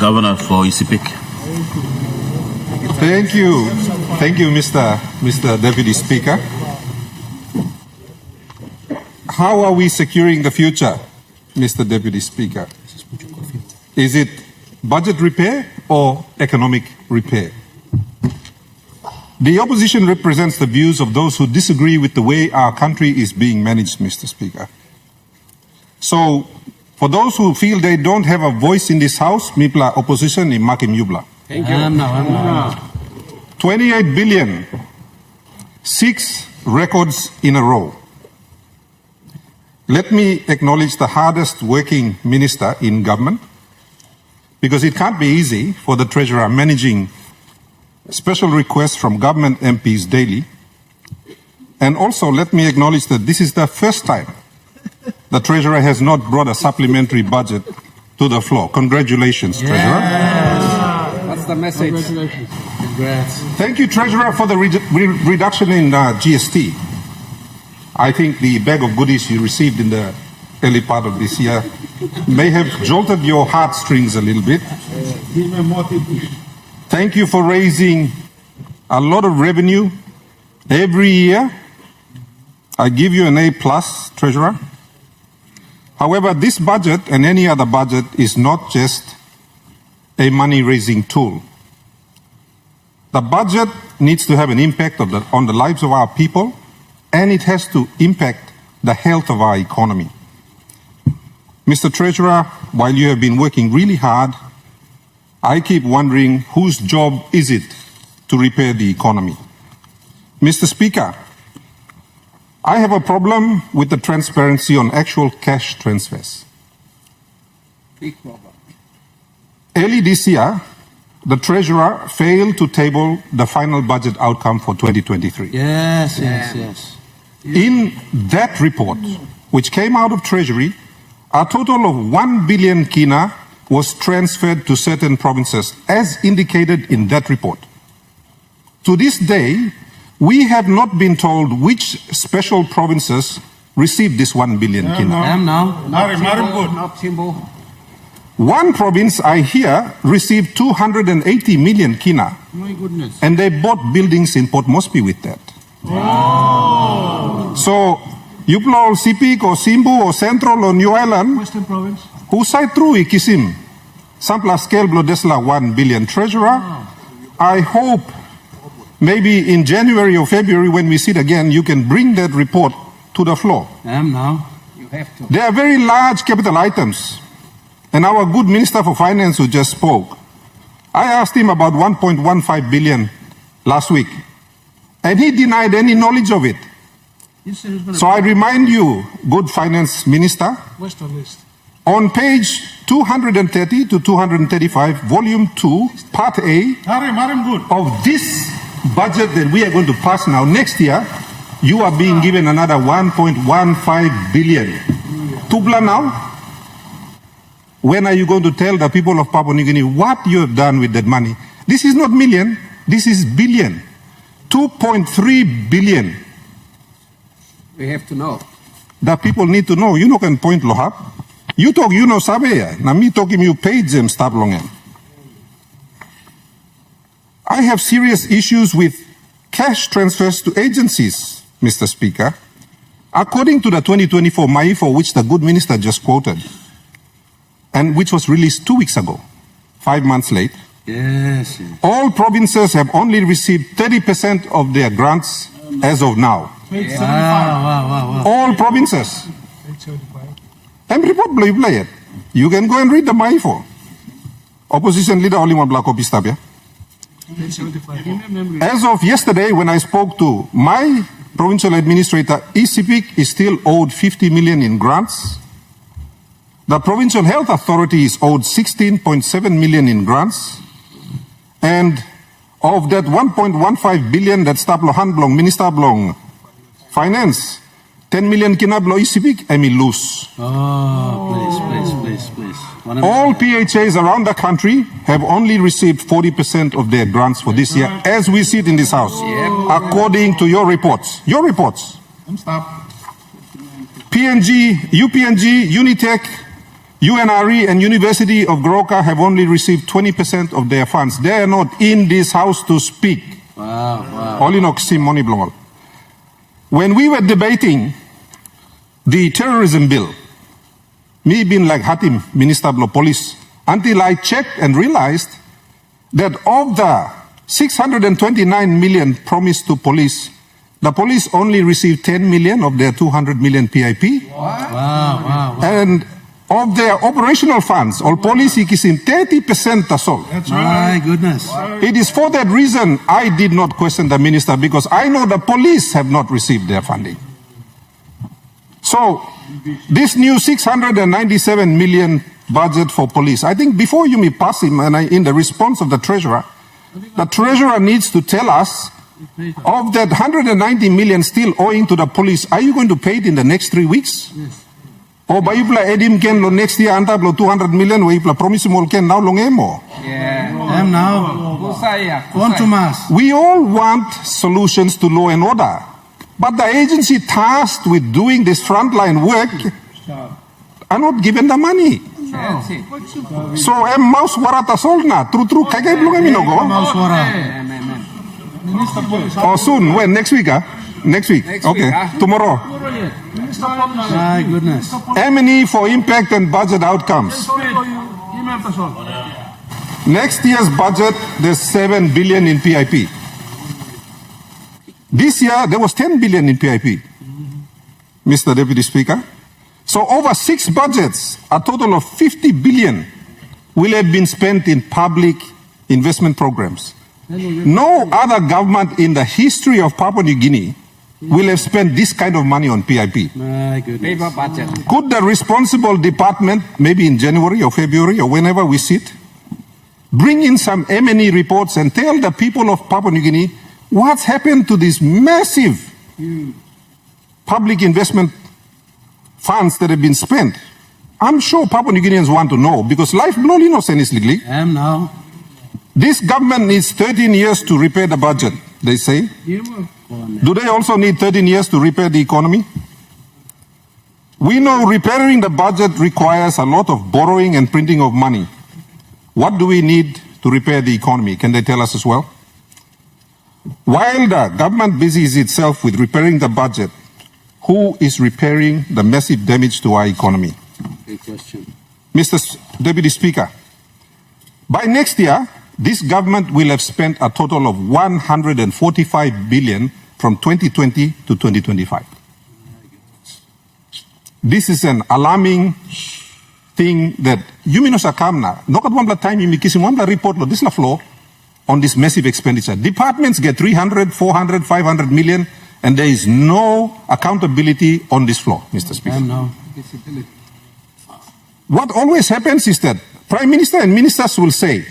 Governor for ECPIC. Thank you, Mr. Deputy Speaker. How are we securing the future, Mr. Deputy Speaker? Is it budget repair or economic repair? The opposition represents the views of those who disagree with the way our country is being managed, Mr. Speaker. So, for those who feel they don't have a voice in this House, Mipla opposition in Makim Yubla. Thank you. 28 billion, 6 records in a row. Let me acknowledge the hardest working minister in government, because it can't be easy for the Treasurer managing special requests from government MPs daily. And also let me acknowledge that this is the first time the Treasurer has not brought a supplementary budget to the floor. Congratulations, Treasurer. That's the message. Congratulations. Congrats. Thank you, Treasurer, for the reduction in GST. I think the bag of goodies you received in the early part of this year may have jolted your heartstrings a little bit. Thank you for raising a lot of revenue every year. I give you an A+, Treasurer. However, this budget and any other budget is not just a money-raising tool. The budget needs to have an impact on the lives of our people, and it has to impact the health of our economy. Mr. Treasurer, while you have been working really hard, I keep wondering whose job is it to repair the economy? Mr. Speaker, I have a problem with the transparency on actual cash transfers. Big problem. Early this year, the Treasurer failed to table the final budget outcome for 2023. Yes. In that report, which came out of Treasury, a total of 1 billion kina was transferred to certain provinces, as indicated in that report. To this day, we have not been told which special provinces received this 1 billion kina. Not Simbo. One province, I hear, received 280 million kina, My goodness. and they bought buildings in Port Moresby with that. Wow. So, Yupla or Sipik or Simbu or Central or New Island, Western Province. who side through Ikisim, Sampla scale Blodesla 1 billion Treasurer. I hope maybe in January or February when we sit again, you can bring that report to the floor. You have to. They are very large capital items. And our good Minister for Finance who just spoke, I asked him about 1.15 billion last week, and he denied any knowledge of it. So I remind you, good Finance Minister, Western list. on page 230 to 235, volume 2, part A of this budget that we are going to pass now next year, you are being given another 1.15 billion. Tubla now? When are you going to tell the people of Papua New Guinea what you have done with that money? This is not million, this is billion. 2.3 billion. We have to know. The people need to know. You know can point lohap. You talk, you know sabe ya. Na me talk him you page them stop long. I have serious issues with cash transfers to agencies, Mr. Speaker. According to the 2024 MAIFO, which the good minister just quoted, and which was released 2 weeks ago, 5 months late, Yes. all provinces have only received 30% of their grants as of now. Page 75. All provinces. Page 75. And report play it. You can go and read the MAIFO. Opposition leader only one black copy stab, yeah? Page 75. As of yesterday, when I spoke to my provincial administrator, ECPIC is still owed 50 million in grants. The Provincial Health Authority is owed 16.7 million in grants. And of that 1.15 billion that Stablo Hanblong, Minister Blong Finance, 10 million kinablo ECPIC, I mean loose. Please. All PHAs around the country have only received 40% of their grants for this year, as we sit in this house, according to your reports. Your reports. PNG, UPNG, Unitech, UNRE and University of Goroka have only received 20% of their funds. They are not in this house to speak. Wow. When we were debating the terrorism bill, me being like Hatim, Minister of Police, until I checked and realized that of the 629 million promised to police, the police only received 10 million of their 200 million PIP. Wow. And of their operational funds, all police ikisin 30% tasol. That's My right. goodness. It is for that reason I did not question the minister, because I know the police have not received their funding. So this new 697 million budget for police, I think before you may pass him, and in the response of the treasurer needs to tell us, of that 190 million still owing to the police, are you going to pay it in the next 3 weeks? Yes. O ba ipla edim ken lo next year anta lo 200 million wa ipla promise mo ken now long emo. Yeah. Them now. Contumas. We all want solutions to law and order, but the agency tasked with doing this frontline work are not given the money. So em mouse warata solna true kagay belum kami nogo. Minister Police. Oh soon, when next week Next week. Next Okay. week, Tomorrow. Minister Police. My goodness. M&E for impact and budget outcomes. Next year's budget, there's 7 billion in PIP. This year, there was 10 billion in PIP, Mr. Deputy Speaker. So over 6 budgets, a total of 50 billion will have been spent in public investment programs. No other government in the history of Papua New Guinea will have spent this kind of money on PIP. My goodness. Paper budget. Could the responsible department, maybe in January or February or whenever we sit, bring in some M&E reports and tell the people of Papua New Guinea what's happened to these massive public investment funds that have been spent? I'm sure Papua New Guineans want to know, because life blown innocent is legally. Am now. This government needs 13 years to repair the budget, they say. Do they also need 13 years to repair the economy? We know repairing the budget requires a lot of borrowing and printing of money. What do we need to repair the economy? Can they tell us as well? While the government busies itself with repairing the budget, who is repairing the massive damage to our economy? Good question. Mr. Deputy Speaker, by next year, this government will have spent a total of 145 billion from 2020 to 2025. This is an alarming thing that you may not kamna. No kat wambla time you kissing wambla report lo this la floor on this massive expenditure. Departments get 300, 400, 500 million, and there is no accountability on this floor, Mr. Speaker. Am now. What always happens is that Prime Minister and ministers will say,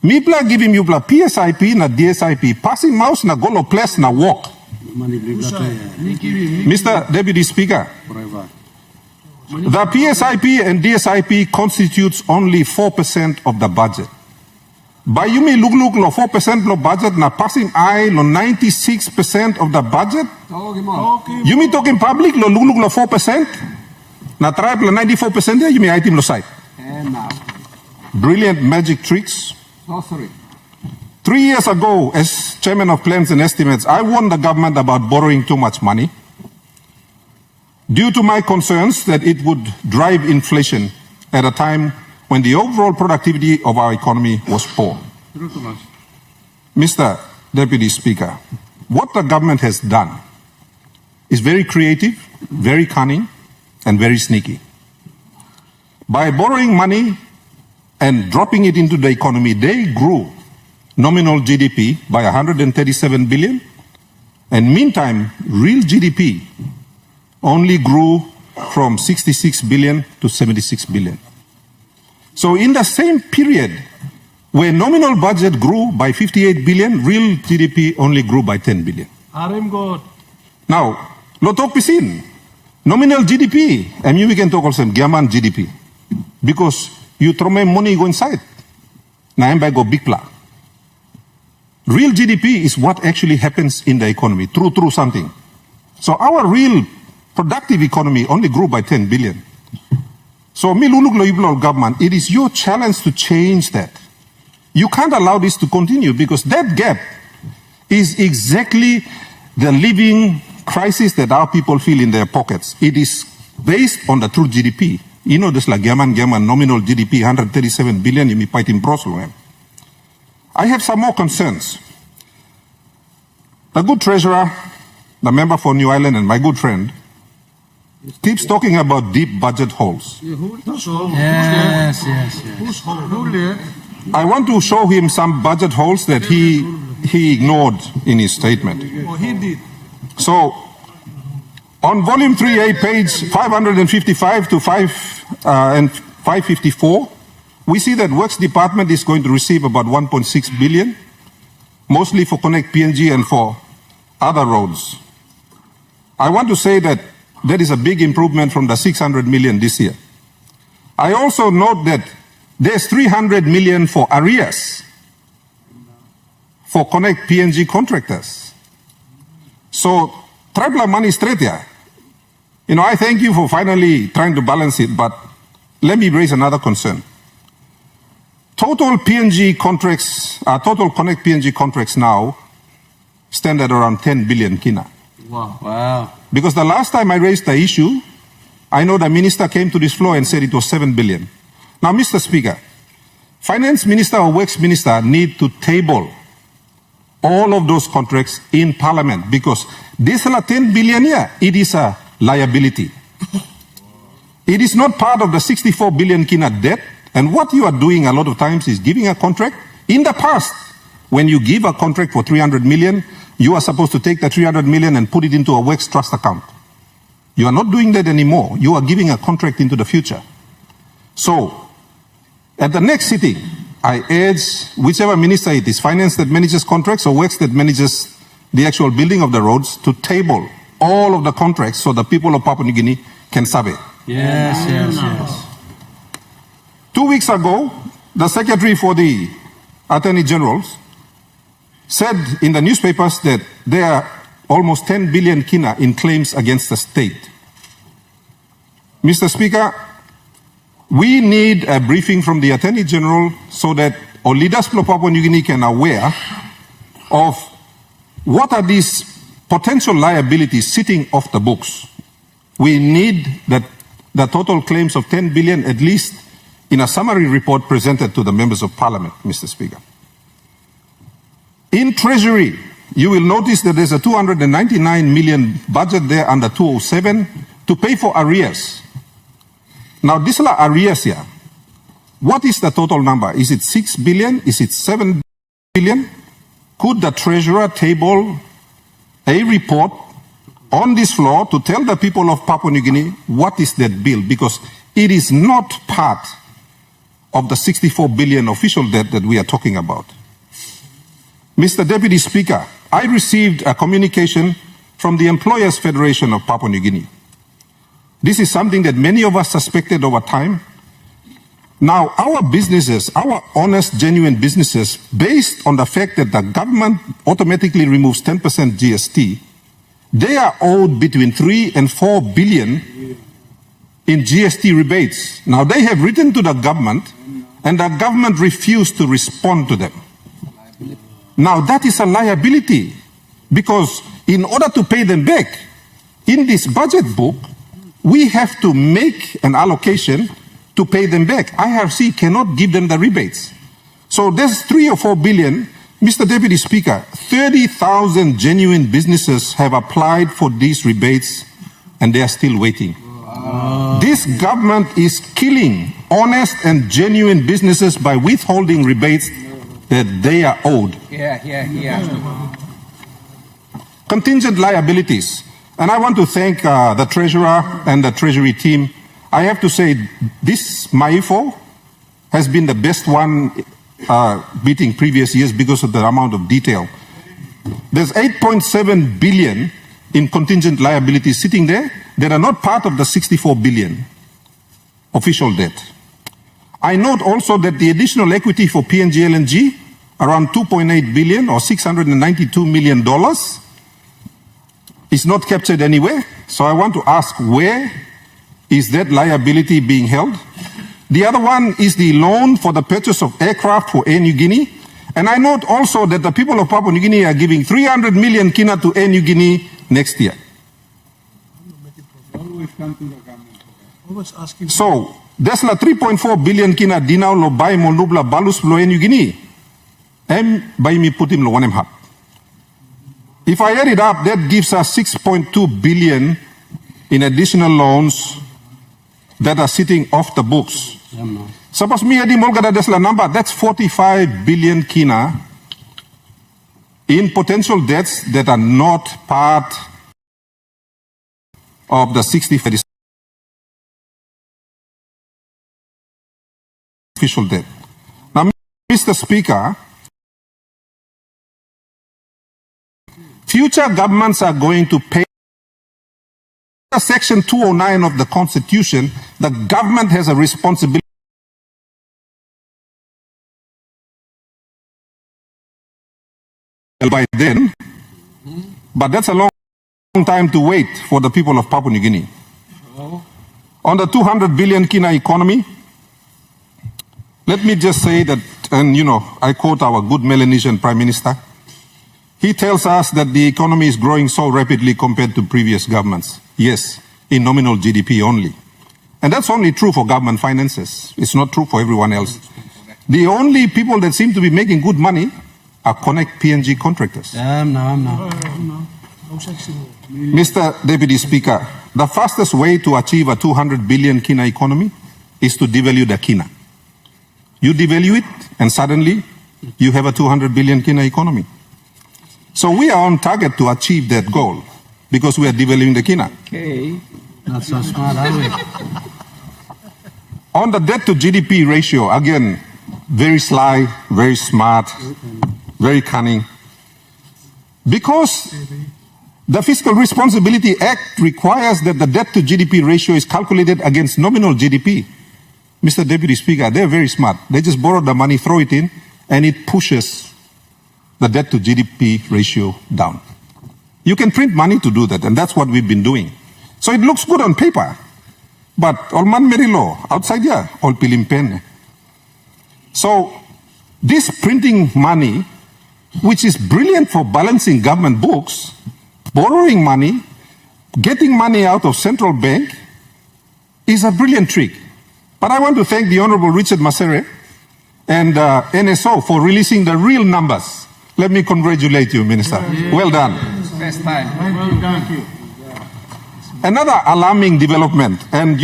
"Mipla give him yupla PSIP na DSIP, passing mouse na golo place na walk." Money Mr. Deputy Speaker, forever. the PSIP and DSIP constitutes only 4% of the budget. By you may look lo 4% lo budget na passing I lo 96% of the budget. You may talk in public lo look lo 4%. Na tribe lo 94% there, you may item lo side. And now. Brilliant magic tricks. Sorcery. 3 years ago, as Chairman of Plans and Estimates, I warned the government about borrowing too much money due to my concerns that it would drive inflation at a time when the overall productivity of our economy was poor. Mr. Deputy Speaker, what the government has done is very creative, very cunning, and very sneaky. By borrowing money and dropping it into the economy, they grew nominal GDP by 137 billion, and meantime, real GDP only grew from 66 billion to 76 billion. So in the same period, where nominal budget grew by 58 billion, real GDP only grew by 10 billion. Now, lo talk pisin, nominal GDP, and we can talk also Giaman GDP, because you throw my money go inside. Now I go big pla. Real GDP is what actually happens in the economy, through something. So our real productive economy only grew by 10 billion. So, Miluluglo government, it is your challenge to change that. You can't allow this to continue because that gap is exactly the living crisis that our people feel in their pockets. It is based on the true GDP. You know, this like Gaman nominal GDP, 137 billion, you may fight in Brussels. I have some more concerns. The good treasurer, the member for New Ireland and my good friend, keeps talking about deep budget holes. Yes, yes, yes. I want to show him some budget holes that he ignored in his statement. He did. So, on volume 3A, page 555 to 554, we see that Works Department is going to receive about 1.6 billion, mostly for Connect PNG and for other roads. I want to say that that is a big improvement from the 600 million this year. I also note that there's 300 million for arrears for Connect PNG contractors. So, traveler money straight here. You know, I thank you for finally trying to balance it, but let me raise another concern. Total PNG contracts, total Connect PNG contracts now stand at around 10 billion kina. Wow. Wow. Because the last time I raised the issue, I know the minister came to this floor and said it was 7 billion. Now, Mr. Speaker, Finance Minister or Works Minister need to table all of those contracts in Parliament because this 10 billion here, it is a liability. It is not part of the 64 billion kina debt. And what you are doing a lot of times is giving a contract. In the past, when you give a contract for 300 million, you are supposed to take the 300 million and put it into a Works trust account. You are not doing that anymore. You are giving a contract into the future. So, at the next sitting, I urge whichever minister it is, finance that manages contracts or Works that manages the actual building of the roads, to table all of the contracts so the people of Papua New Guinea can survey. Yes, yes, yes. 2 weeks ago, the Secretary for the Attorney Generals said in the newspapers that there are almost 10 billion kina in claims against the state. Mr. Speaker, we need a briefing from the Attorney General so that our leaders of Papua New Guinea can aware of what are these potential liabilities sitting off the books. We need the total claims of 10 billion at least in a summary report presented to the members of Parliament, Mr. Speaker. In Treasury, you will notice that there's a 299 million budget there under 207 to pay for arrears. Now, this is arrears here. What is the total number? Is it 6 billion? Is it 7 billion? Could the Treasurer table a report on this floor to tell the people of Papua New Guinea what is that bill? Because it is not part of the 64 billion official debt that we are talking about. Mr. Deputy Speaker, I received a communication from the Employers Federation of Papua New Guinea. This is something that many of us suspected over time. Now, our businesses, our honest, genuine businesses, based on the fact that the government automatically removes 10% GST, they are owed between 3 and 4 billion in GST rebates. Now, they have written to the government, and the government refused to respond to them. Now, that is a liability, because in order to pay them back, in this budget book, we have to make an allocation to pay them back. IRC cannot give them the rebates. So there's 3 or 4 billion. Mr. Deputy Speaker, 30,000 genuine businesses have applied for these rebates and they are still waiting. This government is killing honest and genuine businesses by withholding rebates that they are owed. Contingent liabilities. And I want to thank the Treasurer and the Treasury team. I have to say, this MAIFO has been the best one beating previous years because of the amount of detail. There's 8.7 billion in contingent liabilities sitting there that are not part of the 64 billion official debt. I note also that the additional equity for PNG LNG, around 2.8 billion or $692 million, is not captured anywhere. So I want to ask, where is that liability being held. The other one is the loan for the purchase of aircraft for Air New Guinea. And I note also that the people of Papua New Guinea are giving 300 million kina to Air New Guinea next year. Always asking. So, there's la 3.4 billion kina dinao lo bai mo nubla balus lo Air New Guinea. Em bai mi putim lo wanem hap. If I add it up, that gives us 6.2 billion in additional loans that are sitting off the books. Suppose me adi molgada desla number, that's 45 billion kina in potential debts that are not part of the 60 official debt. Now, Mr. Speaker, future governments are going to pay. Section 209 of the Constitution, the government has a responsibility by then, but that's a long time to wait for the people of Papua New Guinea. On the 200 billion kina economy, let me just say that, and I quote our good Melanesian Prime Minister, he tells us that the economy is growing so rapidly compared to previous governments. Yes, in nominal GDP only. And that's only true for government finances. It's not true for everyone else. The only people that seem to be making good money are Connect PNG contractors. Mr. Deputy Speaker, the fastest way to achieve a 200 billion kina economy is to devalue the kina. You devalue it, and suddenly you have a 200 billion kina economy. So we are on target to achieve that goal because we are devaluing the kina. Okay. Not so smart, are we? On the debt to GDP ratio, again, very sly, very smart, very cunning. Because the Fiscal Responsibility Act requires that the debt to GDP ratio is calculated against nominal GDP. Mr. Deputy Speaker, they're very smart. They just borrow the money, throw it in, and it pushes the debt to GDP ratio down. You can print money to do that, and that's what we've been doing. So it looks good on paper, but all man merilo, outside here, all pilimpen. So this printing money, which is brilliant for balancing government books, borrowing money, getting money out of central bank, is a brilliant trick. But I want to thank the Honorable Richard Masere and NSO for releasing the real numbers. Let me congratulate you, Minister. Well done. First time. Well done. Another alarming development, and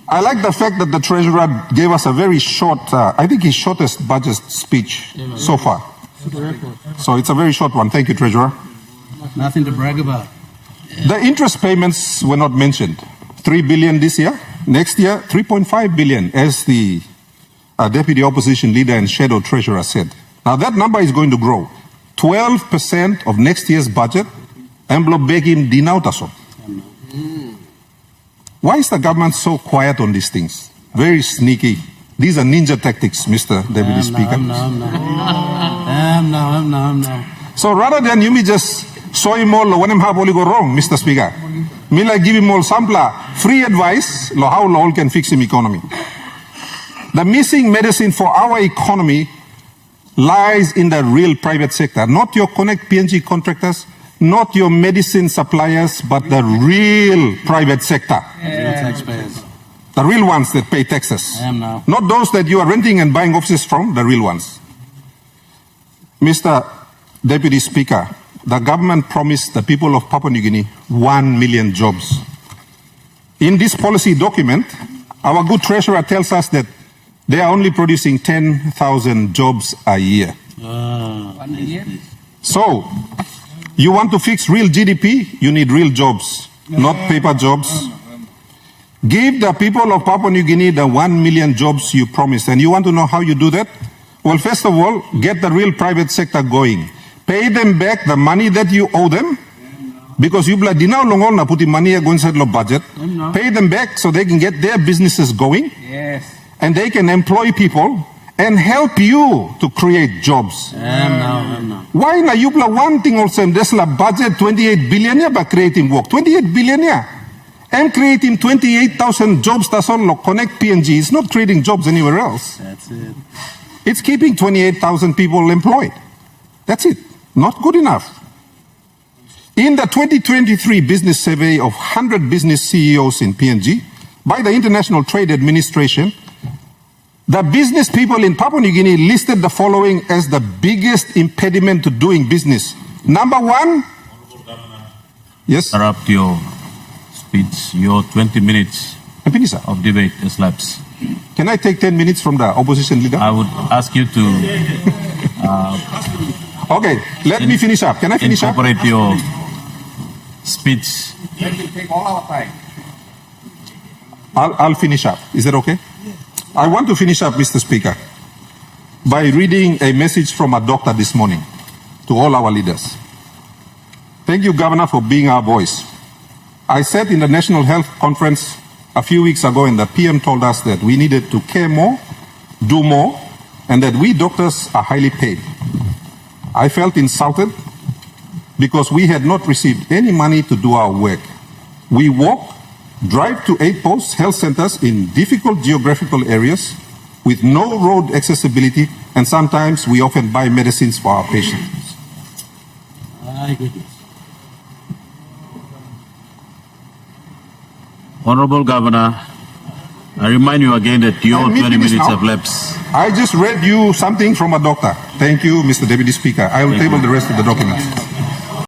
I like the fact that the Treasurer gave us a very short, I think his shortest budget speech so far. So it's a very short one. Thank you, Treasurer. Nothing to brag about. The interest payments were not mentioned. 3 billion this year. Next year, 3.5 billion, as the Deputy Opposition Leader and Shadow Treasurer said. Now that number is going to grow. 12% of next year's budget, Emblo-Begim Dinautaso. Why is the government so quiet on these things? Very sneaky. These are ninja tactics, Mr. Deputy Speaker. So rather than you me just show him all when him have only go wrong, Mr. Speaker, me like give him all sampler free advice lo how all can fix him economy. The missing medicine for our economy lies in the real private sector, not your Connect PNG contractors, not your medicine suppliers, but the real private sector. Taxpayers. The real ones that pay taxes. Now. Not those that you are renting and buying offices from, the real ones. Mr. Deputy Speaker, the government promised the people of Papua New Guinea 1 million jobs. In this policy document, our good treasurer tells us that they are only producing 10,000 jobs a year. 1 year? So, you want to fix real GDP, you need real jobs, not paper jobs. Give the people of Papua New Guinea the 1 million jobs you promised. And you want to know how you do that? Well, first of all, get the real private sector going. Pay them back the money that you owe them, because you bloody now long na put money go inside the budget. Pay them back so they can get their businesses going. Yes. And they can employ people and help you to create jobs. Why na you one thing also, there's a budget 28 billion ya by creating work. 28 billion ya. I'm creating 28,000 jobs that's all connect PNG. It's not creating jobs anywhere else. That's it. It's keeping 28,000 people employed. That's it. Not good enough. In the 2023 business survey of 100 business CEOs in PNG by the International Trade Administration, the business people in Papua New Guinea listed the following as the biggest impediment to doing business. Number one, yes, Interrupt your speech. Your 20 minutes I'm finished, sir. of debate is lapsed. Can I take 10 minutes from the opposition leader? I would ask you to Okay, let me finish up. Can I finish up? incorporate your speech. Let me take all our time. I'll finish up. Is that okay? I want to finish up, Mr. Speaker, by reading a message from a doctor this morning to all our leaders. Thank you, Governor, for being our voice. I said in the National Health Conference a few weeks ago, and the PM told us that we needed to care more, do more, and that we doctors are highly paid. I felt insulted because we had not received any money to do our work. We walk, drive to 8 post health centers in difficult geographical areas with no road accessibility, and sometimes we often buy medicines for our patients. My goodness. Honorable Governor, I remind you again that your Let me 20 finish minutes now. have lapsed. I just read you something from a doctor. Thank you, Mr. Deputy Speaker. I will table the rest of the documents.